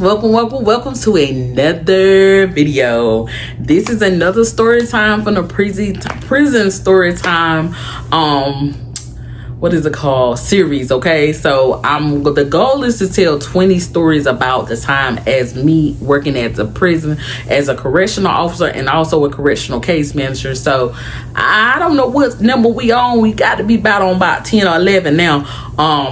welcome to another video. This is another story time from the prison story time what is it called, series. Okay, so the goal is to tell 20 stories about the time as me working at the prison as a correctional officer and also a correctional case manager. So I don't know what number we on. We got to be about 10 or 11 now,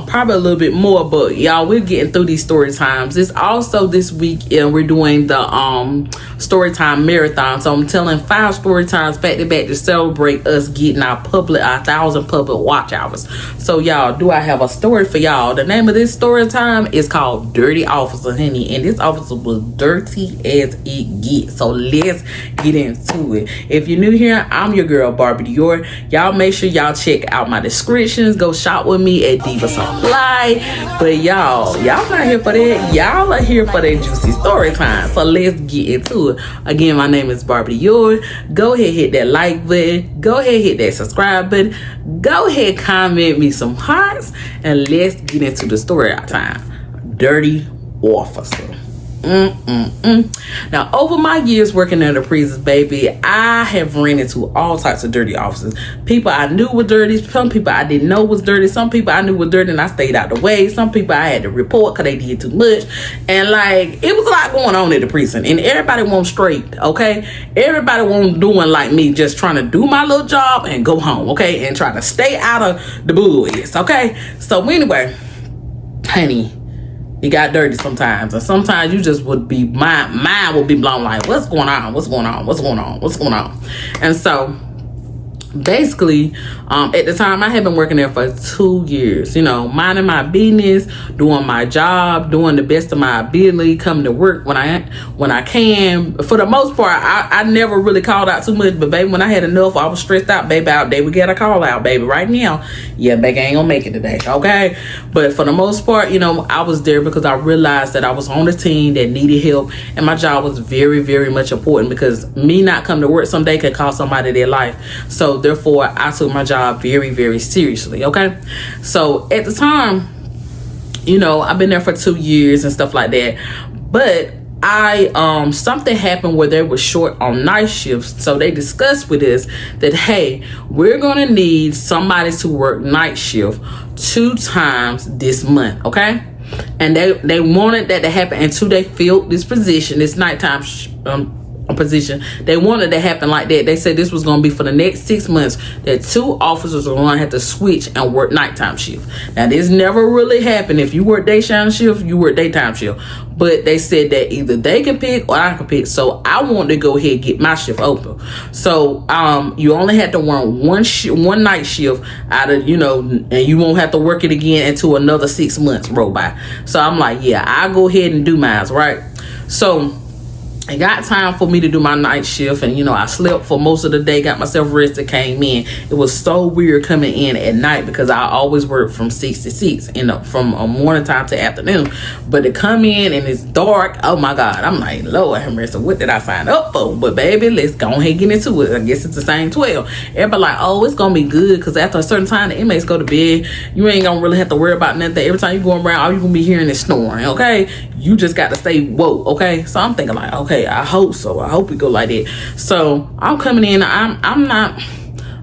probably a little bit more, but y'all, we're getting through these story times. It's also this week we're doing the story time marathon, so I'm telling 5 story times back to back to celebrate us getting our 1,000 public watch hours. So y'all, do I have a story for y'all? The name of this story time is called Dirty Officer, honey, and this officer was dirty as it gets. So let's get into it. If you're new here, I'm your girl Barbie Dior. Y'all make sure y'all check out my descriptions. Go shop with me at Diva Supply. But y'all not here for that. Y'all are here for that juicy story time. So let's get into it. Again, my name is Barbie Dior. Go ahead, hit that like button. Go ahead, hit that subscribe button. Go ahead, comment me some hearts, and let's get into the story time. Dirty Officer. Now, over my years working in the prisons, baby, I have ran into all types of dirty officers. People I knew were dirty, some people I didn't know was dirty, some people I knew were dirty and I stayed out the way, some people I had to report because they did too much, and like, it was a lot going on in the prison, and everybody wasn't straight, okay? Everybody wasn't doing like me, just trying to do my little job and go home, okay? And try to stay out of the bullshit, okay? So anyway, honey, it got dirty sometimes, and sometimes you just would be, mind would be blown, like, what's going on? And so basically, at the time, I had been working there for 2 years, minding my business, doing my job, doing the best of my ability, coming to work when I can. For the most part, I never really called out too much, but baby, when I had enough, I was stressed out, baby, out there, we got a call out, baby, right now. Yeah, baby, I ain't gonna make it today, okay? But for the most part, I was there because I realized that I was on a team that needed help, and my job was very, very much important, because me not coming to work someday could cost somebody their life. So therefore, I took my job very, very seriously, okay? So at the time, I've been there for 2 years and stuff like that, but something happened where they were short on night shifts. So they discussed with us that, hey, we're gonna need somebody to work night shift 2 times this month, okay? And they wanted that to happen until they filled this position, this nighttime position. They wanted to happen like that. They said this was going to be for the next 6 months, that 2 officers were going to have to switch and work nighttime shift. Now, this never really happened. If you work daytime shift, you work daytime shift. But they said that either they can pick or I can pick. So I wanted to go ahead and get my shift open. So you only had to work one night shift out of, and you won't have to work it again until another 6 months roll by. So I'm like, yeah, I'll go ahead and do mine, right? So it got time for me to do my night shift, and I slept for most of the day, got myself rested, came in. It was so weird coming in at night because I always work from 6 to 6, from morning time to afternoon. But to come in and it's dark, oh my God, I'm like, Lord have mercy, what did I sign up for? But baby, let's go ahead and get into it. I guess it's the same 12. Everybody like, oh, it's gonna be good because after a certain time the inmates go to bed. You ain't gonna really have to worry about nothing. Every time you going around, all you gonna be hearing is snoring, okay? You just got to stay woke, okay? So I'm thinking like, okay, I hope so. I hope we go like that. So I'm coming in. I'm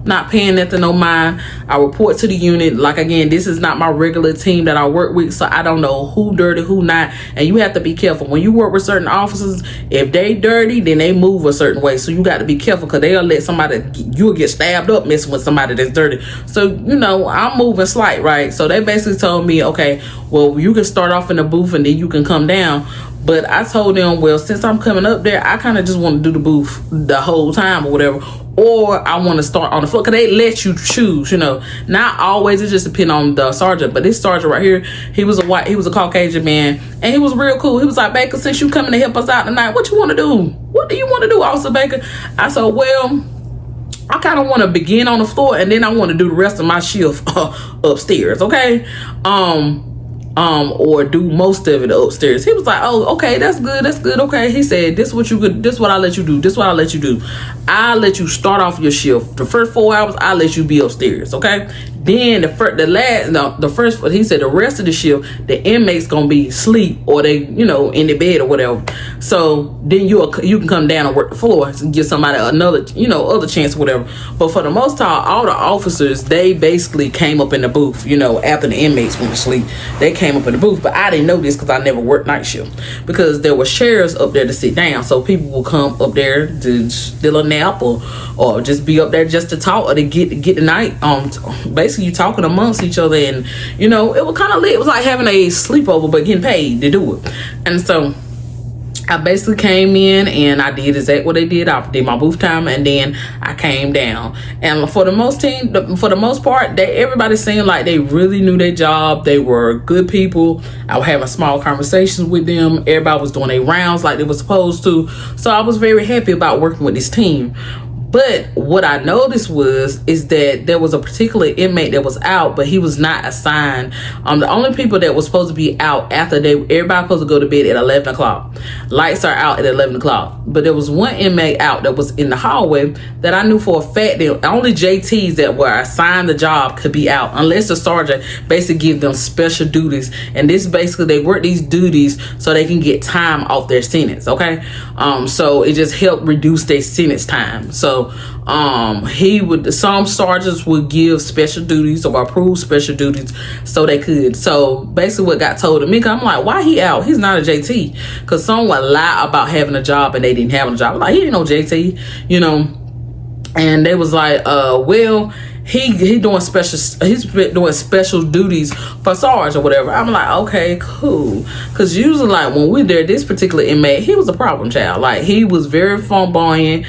not paying nothing no mind. I report to the unit. Like, again, this is not my regular team that I work with, so I don't know who dirty, who not. And you have to be careful when you work with certain officers. If they dirty, then they move a certain way. So you got to be careful, because they'll let you'll get stabbed up messing with somebody that's dirty. So I'm moving slight, right? So they basically told me, okay, well, you can start off in the booth and then you can come down. But I told them, well, since I'm coming up there, I kind of just want to do the booth the whole time or whatever. Or I want to start on the floor, because they let you choose, Not always, it just depends on the sergeant. But this sergeant right here, he was a Caucasian man, and he was real cool. He was like, Baker, since you coming to help us out tonight, what you want to do? What do you want to do, Officer Baker? I said, well, I kind of want to begin on the floor, and then I want to do the rest of my shift upstairs, okay? or do most of it upstairs. He was like, oh, okay, that's good, okay. He said, this what I let you do, I'll let you start off your shift. The first 4 hours, I'll let you be upstairs, okay? Then the first, he said the rest of the shift, the inmates gonna be asleep or they, in the bed or whatever. So then you can come down and work the floor and give somebody another, other chance or whatever. But for the most part, all the officers, they basically came up in the booth, after the inmates went to sleep. They came up in the booth, but I didn't know this because I never worked night shift, because there were chairs up there to sit down. So people will come up there to steal a nap or just be up there just to talk or to get the night basically you talking amongst each other, and it was kind of lit. It was like having a sleepover but getting paid to do it. And so I basically came in and I did exactly what they did. I did my booth time and then I came down. And for the most part, everybody seemed like they really knew their job. They were good people. I was having small conversations with them. Everybody was doing their rounds like they were supposed to. So I was very happy about working with this team. But what I noticed is that there was a particular inmate that was out, but he was not assigned. The only people that was supposed to be out after everybody supposed to go to bed at 11 o'clock. Lights are out at 11 o'clock. But there was one inmate out that was in the hallway that I knew for a fact that only JTs that were assigned the job could be out, unless the sergeant basically give them special duties. And this basically, they work these duties so they can get time off their sentence, okay? So it just helped reduce their sentence time. So some sergeants would give special duties or approve special duties so they could. So basically what got told to me, I'm like, why he out? He's not a JT. Because someone lied about having a job and they didn't have a job. I'm like, he ain't no JT, and they was like, well, he's doing special duties for SARS or whatever. I'm like, okay, cool. Because usually, like, when we're there, this particular inmate, he was a problem child. Like, he was very flamboyant.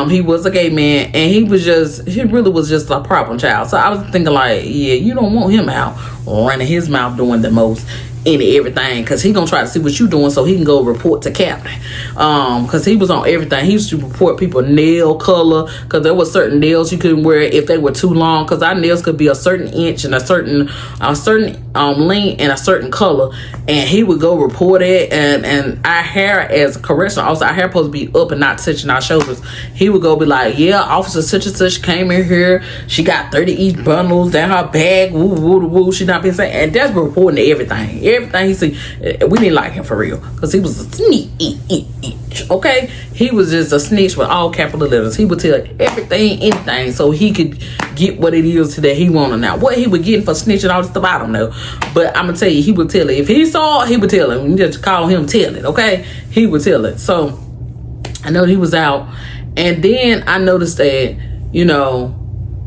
He was a gay man, and he really was just a problem child. So I was thinking, like, yeah, you don't want him out running his mouth doing the most into everything, because he gonna try to see what you doing so he can go report to captain. Because he was on everything. He used to report people nail color, because there were certain nails you couldn't wear if they were too long, because our nails could be a certain inch and a certain length and a certain color, and he would go report it. And our hair, as a correctional officer, our hair supposed to be up and not touching our shoulders. He would go be like, yeah, officer such and such came in here, she got 30 each bundles down her bag, woo woo woo, she not been saying, and that's reporting to everything he see. We didn't like him for real, because he was a snitch, okay? He was just a snitch with all capital letters. He would tell everything, anything, so he could get what it is that he wanted. Now, what he would get for snitching all this stuff, I don't know, but I'm gonna tell you, he would tell it. If he saw it, he would tell it. You just call him, tell it, okay? He would tell it. So I know he was out, and then I noticed that,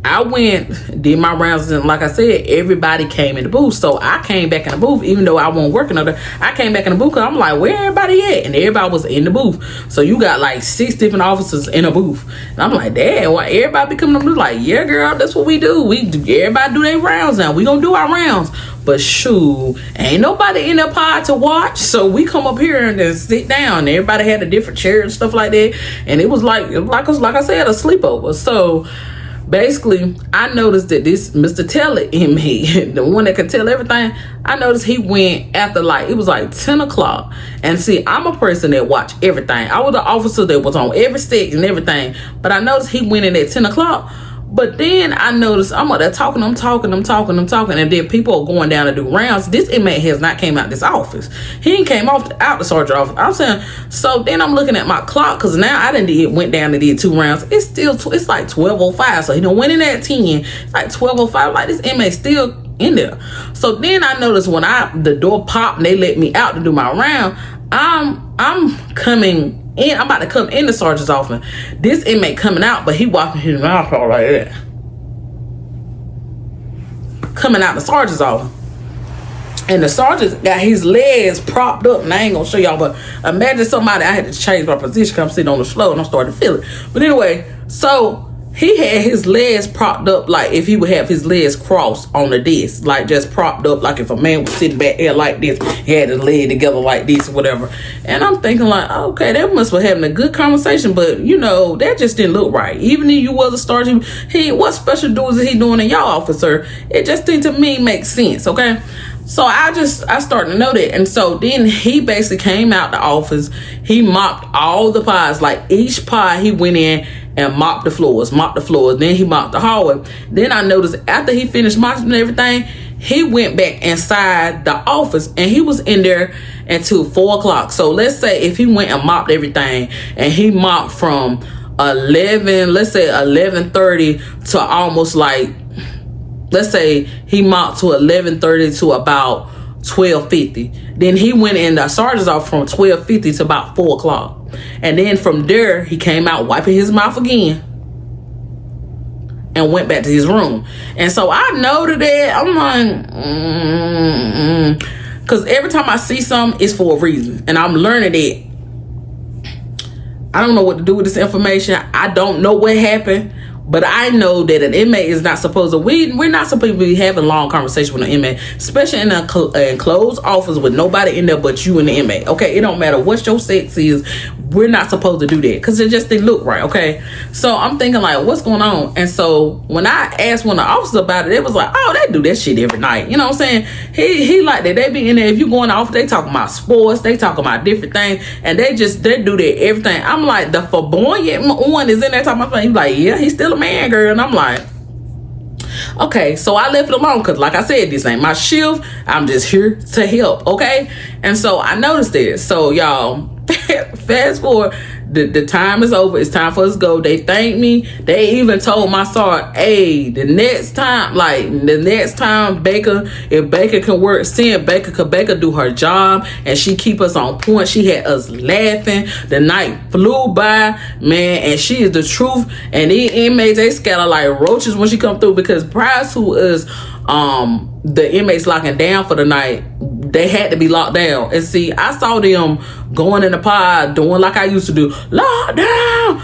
I went, did my rounds, and like I said, everybody came in the booth. So I came back in the booth, even though I wasn't working on it. I came back in the booth because I'm like, where everybody at? And everybody was in the booth. So you got like 6 different officers in a booth. And I'm like, damn, why everybody be coming to the booth? Like, yeah, girl, that's what we do. Everybody do their rounds now. We gonna do our rounds. But shoot, ain't nobody in the pod to watch. So we come up here and just sit down. Everybody had a different chair and stuff like that. And it was like I said, a sleepover. So basically, I noticed that this Mr. Teller in me, the one that could tell everything, I noticed he went after it was like 10 o'clock. And see, I'm a person that watch everything. I was the officer that was on every stick and everything. But I noticed he went in at 10 o'clock. But then I noticed I'm up there talking, I'm talking. And then people are going down to do rounds. This inmate has not came out this office. He ain't came out the sergeant office. I'm saying, so then I'm looking at my clock, because now I went down and did 2 rounds. It's still, it's like 12:05. So he done went in at 10. It's like 12:05. Like, this inmate still in there. So then I noticed when the door popped and they let me out to do my round, I'm coming in. I'm about to come in the sergeant's office. This inmate coming out, but he walking his mouth all like that. Coming out the sergeant's office. And the sergeant got his legs propped up. And I ain't gonna show y'all, but imagine somebody, I had to change my position because I'm sitting on the floor and I'm starting to feel it. But anyway, so he had his legs propped up like if he would have his legs crossed on the desk, like just propped up, like if a man was sitting back there like this, he had his leg together like this or whatever. And I'm thinking like, okay, that must be having a good conversation, but that just didn't look right. Even if you was a sergeant, what special duties is he doing in y'all officer? It just didn't to me make sense, okay? So I started to know that. And so then he basically came out the office. He mopped all the pods. Like each pod he went in and mopped the floors. Then he mopped the hallway. Then I noticed after he finished mopping everything, he went back inside the office and he was in there until 4 o'clock. So let's say if he went and mopped everything and he mopped from 11:30 to almost like, let's say he mopped to 11:30 to about 12:50. Then he went in the sergeant's office from 12:50 to about 4 o'clock. And then from there, he came out wiping his mouth again and went back to his room. And so I noted that. I'm like, because every time I see something, it's for a reason. And I'm learning that I don't know what to do with this information. I don't know what happened. But I know that an inmate is not supposed to, we're not supposed to be having long conversation with an inmate, especially in a enclosed office with nobody in there but you and the inmate. Okay, it don't matter what your sex is. We're not supposed to do that because it just didn't look right. Okay, so I'm thinking like, what's going on? And so when I asked one of the officers about it, it was like, oh, they do that shit every night. You know what I'm saying? He like that. They be in there. If you go in the office, they talking about sports, they talking about different things, and they do that everything. I'm like, the flamboyant one is in there talking about. He's like, yeah, he's still a man, girl. And I'm like, okay, so I left it alone because like I said, this ain't my shift. I'm just here to help. Okay, and so I noticed this. So y'all, fast forward, the time is over. It's time for us to go. They thanked me. They even told my sergeant, hey, the next time Baker, if Baker can work, send Baker, because Baker do her job and she keep us on point. She had us laughing. The night flew by, man, and she is the truth. And these inmates, they scatter like roaches when she come through, because prior to us the inmates locking down for the night, they had to be locked down. And see, I saw them going in the pod doing like I used to do, lock down,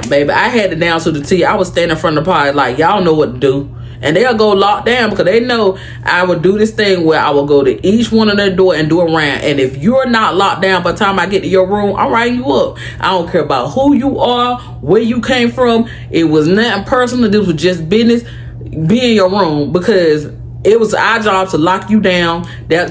baby. I had it down to the T. I was standing in front of the pod like, y'all know what to do. And they'll go lock down because they know I would do this thing where I will go to each one of their door and do a round. And if you're not locked down by the time I get to your room, I'm writing you up. I don't care about who you are, where you came from. It was nothing personal. This was just business. Be in your room, because it was our job to lock you down. I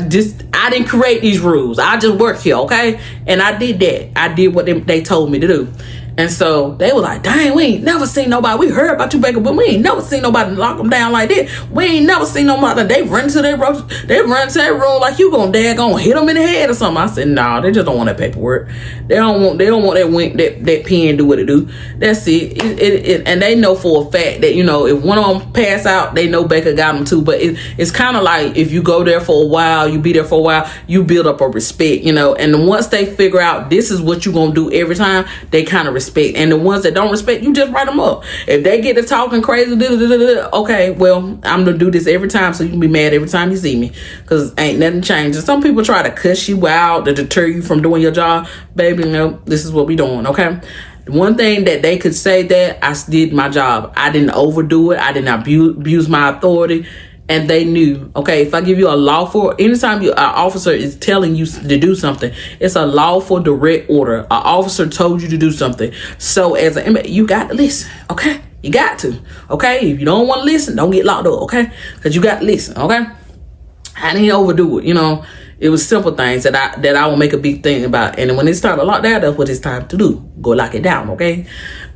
didn't create these rules. I just work here, okay? And I did that. I did what they told me to do. And so they were like, dang, we ain't never seen nobody. We heard about you, Baker, but we ain't never seen nobody lock them down like that. We ain't never seen nobody. They run to their room like you gonna hit them in the head or something. I said, nah, they just don't want that paperwork. They don't want that pen do what it do. That's it. And they know for a fact that, you know, if one of them pass out, they know Baker got them too. But it's kind of like if you go there for a while, you be there for a while, you build up a respect, you know. And once they figure out this is what you gonna do every time, they kind of respect. And the ones that don't respect, you just write them up. If they get to talking crazy, okay, well, I'm gonna do this every time, so you can be mad every time you see me, because ain't nothing changing. Some people try to cuss you out to deter you from doing your job. Baby, no, this is what we doing, okay? One thing that they could say that I did my job. I didn't overdo it. I did not abuse my authority. And they knew, okay, if I give you a lawful, anytime an officer is telling you to do something, it's a lawful direct order. An officer told you to do something. So as an inmate, you got to listen, okay? You got to, okay? If you don't want to listen, don't get locked up, okay? Because you got to listen, okay? I didn't overdo it, you know. It was simple things that I will make a big thing about. And when it's time to lock down, that's what it's time to do. Go lock it down, okay?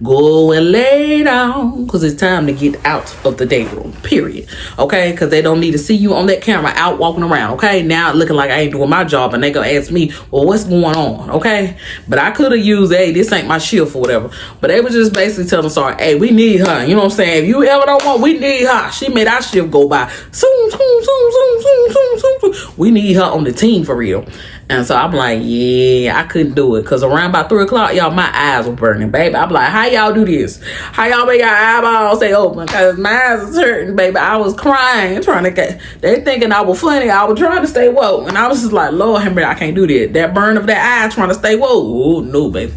Go and lay down, because it's time to get out of the day room, period. Okay? Because they don't need to see you on that camera out walking around, okay? Now looking like I ain't doing my job, and they gonna ask me, well, what's going on, okay? But I could have used, hey, this ain't my shift or whatever. But they was just basically telling sorry, hey, we need her. You know what I'm saying? If you ever don't want, we need her. She made our shift go by. Zoom, zoom, zoom, zoom, zoom, zoom, zoom, zoom. We need her on the team for real. And so I'm like, yeah, I couldn't do it, because around about 3 o'clock, y'all, my eyes were burning, baby. I'm like, how y'all do this? How y'all make your eyeballs stay open? Because my eyes is hurting, baby. I was crying, trying to get, they thinking I was funny. I was trying to stay woke. And I was just like, Lord, Henry, I can't do that. That burn of that eye trying to stay woke. Oh, no, baby.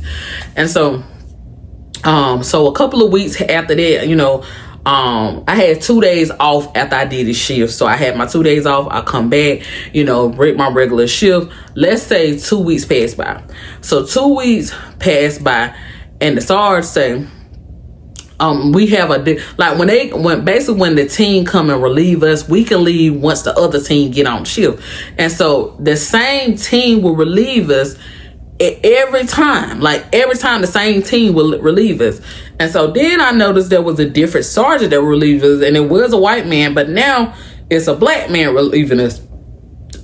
And so, so a couple of weeks after that, you know, I had 2 days off after I did this shift. So I had my 2 days off. I come back, you know, break my regular shift. Let's say 2 weeks passed by. So 2 weeks passed by, and the sergeant say, We have like when the team come and relieve us, we can leave once the other team get on shift. And so the same team will relieve us every time the same team will relieve us. And so then I noticed there was a different sergeant that relieved us, and it was a white man, but now it's a black man relieving us.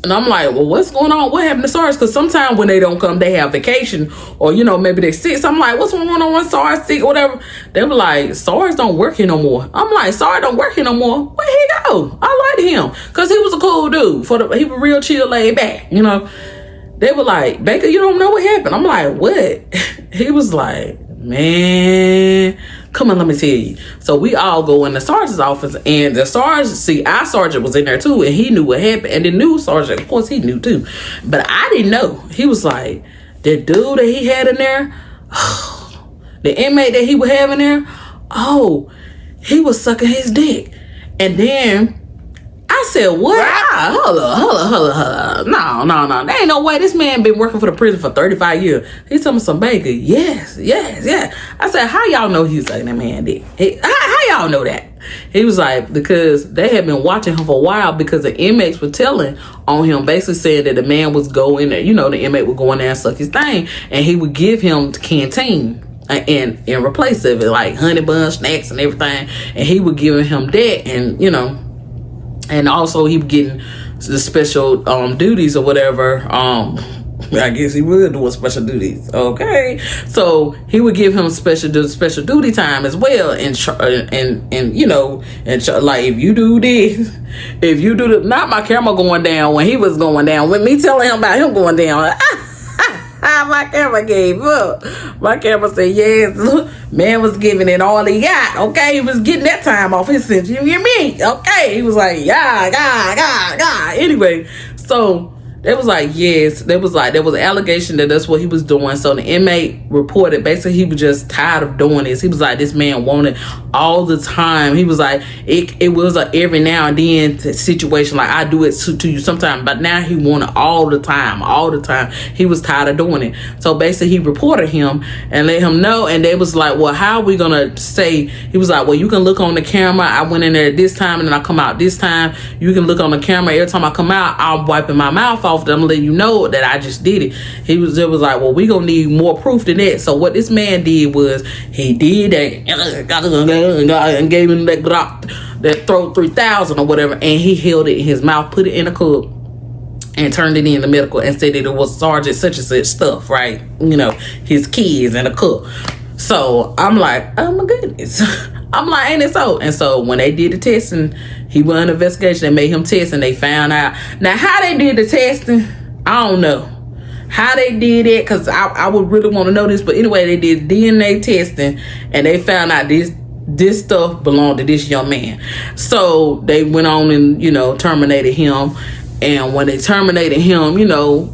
And I'm like, well, what's going on? What happened to SARS? Because sometimes when they don't come, they have vacation, or maybe they're sick. So I'm like, what's going on with SARS sick or whatever? They were like, SARS don't work here no more. I'm like, SARS don't work here no more. Where he go? I liked him because he was a cool dude. He was real chill, laid back. They were like, Baker, you don't know what happened. I'm like, what? He was like, man, come on, let me tell you. So we all go in the sergeant's office, and the sergeant, our sergeant was in there too, and he knew what happened. And the new sergeant, of course, he knew too. But I didn't know. He was like, the dude that he had in there, the inmate that he would have in there, he was sucking his dick. And then I said, what? Hold up. No. There ain't no way. This man been working for the prison for 35 years. He's telling me some Baker. Yes. I said, how y'all know he was sucking that man dick? How y'all know that? He was like, because they had been watching him for a while, because the inmates were telling on him, basically saying that the man was going there, the inmate would go in there and suck his thing, and he would give him the canteen and in replace of it, like honey bun, snacks and everything, and he would give him that, and also he was getting the special duties or whatever. I guess he would do special duties. Okay, so he would give him special duty time as well, and like if you do this, not my camera going down when he was going down, with me telling him about him going down. My camera gave up. My camera said, yes, man was giving it all he got. Okay, he was getting that time off his sentence. You hear me? Okay, he was like, God. Anyway, so they was like, yes. There was an allegation that that's what he was doing. So the inmate reported, basically he was just tired of doing this. He was like, this man wanted all the time. He was like, it was a every now and then situation, like I do it to you sometimes, but now he wanted all the time. He was tired of doing it. So basically he reported him and let him know, and they was like, well, how are we gonna say? He was like, well, you can look on the camera. I went in there this time and then I come out this time. You can look on the camera. Every time I come out, I'm wiping my mouth off. I'm letting you know that I just did it. It was like, well, we gonna need more proof than that. So what this man did was he did that and gave him that throat 3000 or whatever, and he held it in his mouth, put it in a cup, and turned it in the medical and said that it was Sergeant such and such stuff, right? His kids in a cup. So I'm like, oh my goodness. I'm like, ain't it so? And so when they did the testing, he went on an investigation. They made him test, and they found out. Now, how they did the testing, I don't know. How they did it, because I would really want to know this. But anyway, they did DNA testing, and they found out this stuff belonged to this young man. So they went on and, terminated him. And when they terminated him,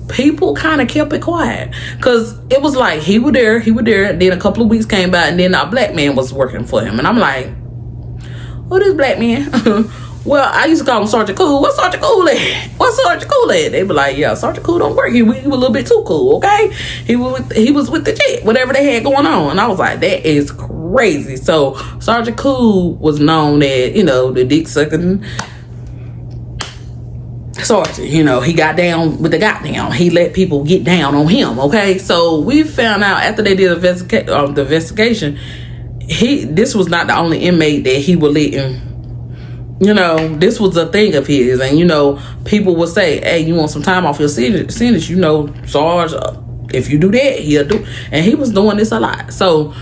people kind of kept it quiet, because it was like he was there. Then a couple of weeks came by, and then a black man was working for him. And I'm like, who this black man? Well, I used to call him Sergeant Cool. What's Sergeant Cool at? They be like, yeah, Sergeant Cool don't work here. He was a little bit too cool, okay? He was with the jet, whatever they had going on. And I was like, that is crazy. So Sergeant Cool was known as, the dick sucking sergeant. He got down with the goddamn. He let people get down on him, okay? So we found out after they did the investigation, this was not the only inmate that he would let him. This was a thing of his. And, people would say, hey, you want some time off your sentence? Sarge, if you do that, he'll do. And he was doing this a lot. So,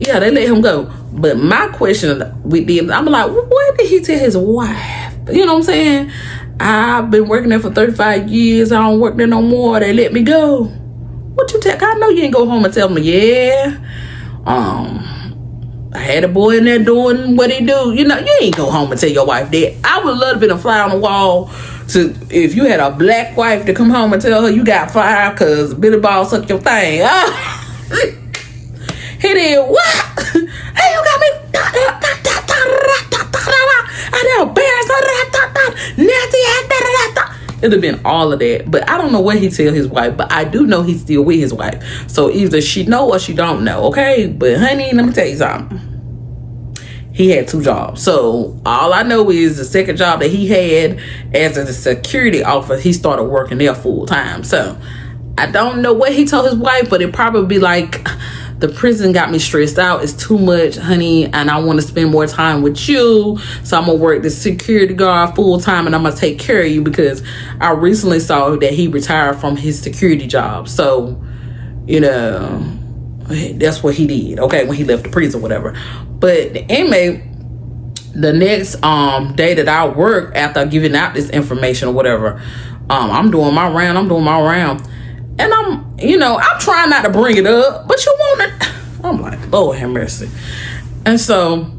yeah, they let him go. But my question with them, I'm like, what did he tell his wife? You know what I'm saying? I've been working there for 35 years. I don't work there no more. They let me go. What you tell? I know you ain't go home and tell me, yeah. I had a boy in there doing what he do. You ain't go home and tell your wife that. I would love to be a fly on the wall if you had a black wife to come home and tell her you got fired because Billy Ball sucked your thing. He did what? Hey, you got me. It'd have been all of that. But I don't know what he tell his wife, but I do know he's still with his wife. So either she know or she don't know, okay? But honey, let me tell you something. He had 2 jobs. So all I know is the second job that he had as a security officer, he started working there full time. So I don't know what he told his wife, but it probably be like, the prison got me stressed out. It's too much, honey, and I want to spend more time with you. So I'm going to work the security guard full time, and I'm going to take care of you, because I recently saw that he retired from his security job. So, you know, that's what he did, okay, when he left the prison or whatever. But the inmate, the next day that I work, after giving out this information or whatever, I'm doing my round. And I'm trying not to bring it up, but you want it. I'm like, Lord have mercy. And so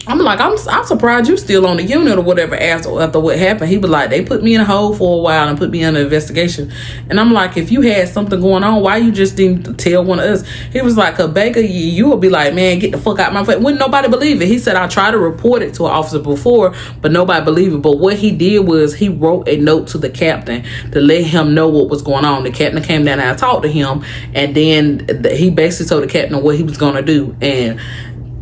I'm like, I'm surprised you still on the unit or whatever after what happened. He was like, they put me in a hole for a while and put me under investigation. And I'm like, if you had something going on, why you just didn't tell one of us? He was like, a Baker, you would be like, man, get the fuck out my face. Wouldn't nobody believe it? He said, I tried to report it to an officer before, but nobody believed it. But what he did was he wrote a note to the captain to let him know what was going on. The captain came down and I talked to him, and then he basically told the captain what he was going to do. And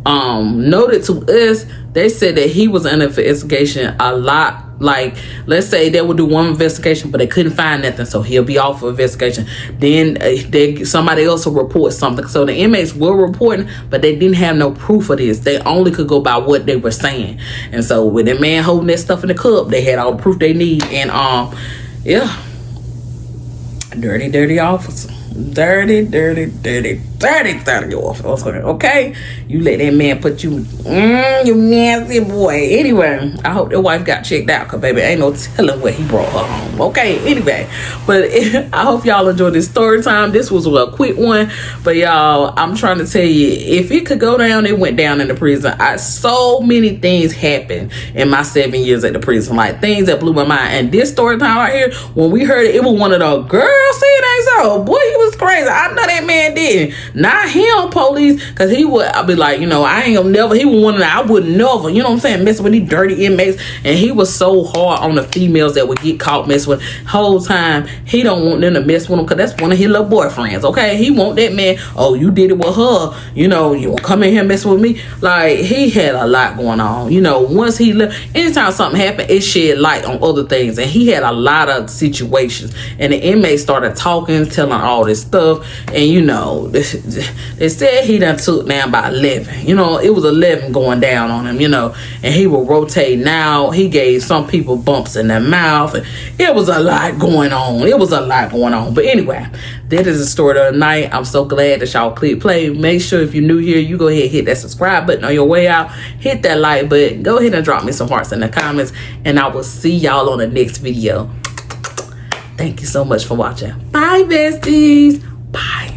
noted to us, they said that he was under investigation a lot. Like, let's say they would do one investigation, but they couldn't find nothing, so he'll be off of investigation. Then somebody else will report something. So the inmates were reporting, but they didn't have no proof of this. They only could go by what they were saying. And so with that man holding that stuff in the cup, they had all the proof they need. And yeah, dirty officer. Dirty officer. Okay, you let that man put you, you nasty boy. Anyway, I hope their wife got checked out, because baby, ain't no telling what he brought her home. Okay, anyway, but I hope y'all enjoyed this story time. This was a quick one, but y'all, I'm trying to tell you, if it could go down, it went down in the prison. So many things happened in my 7 years at the prison, like things that blew my mind. And this story time right here, when we heard it, it was one of the girls saying, ain't so, boy, he was crazy. I know that man did. Not him, police, because I'd be like, I ain't gonna never, he was one of the, I would never, you know what I'm saying, messing with these dirty inmates. And he was so hard on the females that would get caught messing with. Whole time, he don't want them to mess with him, because that's one of his little boyfriends, okay? He want that man, oh, you did it with her, you won't come in here messing with me. Like, he had a lot going on. Once he left, anytime something happened, it shed light on other things. And he had a lot of situations. And the inmates started talking, telling all this stuff. And they said he done took down by 11. It was 11 going down on him, and he would rotate. Now he gave some people bumps in their mouth, and it was a lot going on. But anyway, that is the story of the night. I'm so glad that y'all click play. Make sure if you're new here, you go ahead and hit that subscribe button on your way out. Hit that like button. Go ahead and drop me some hearts in the comments, and I will see y'all on the next video. Thank you so much for watching. Bye, besties. Bye.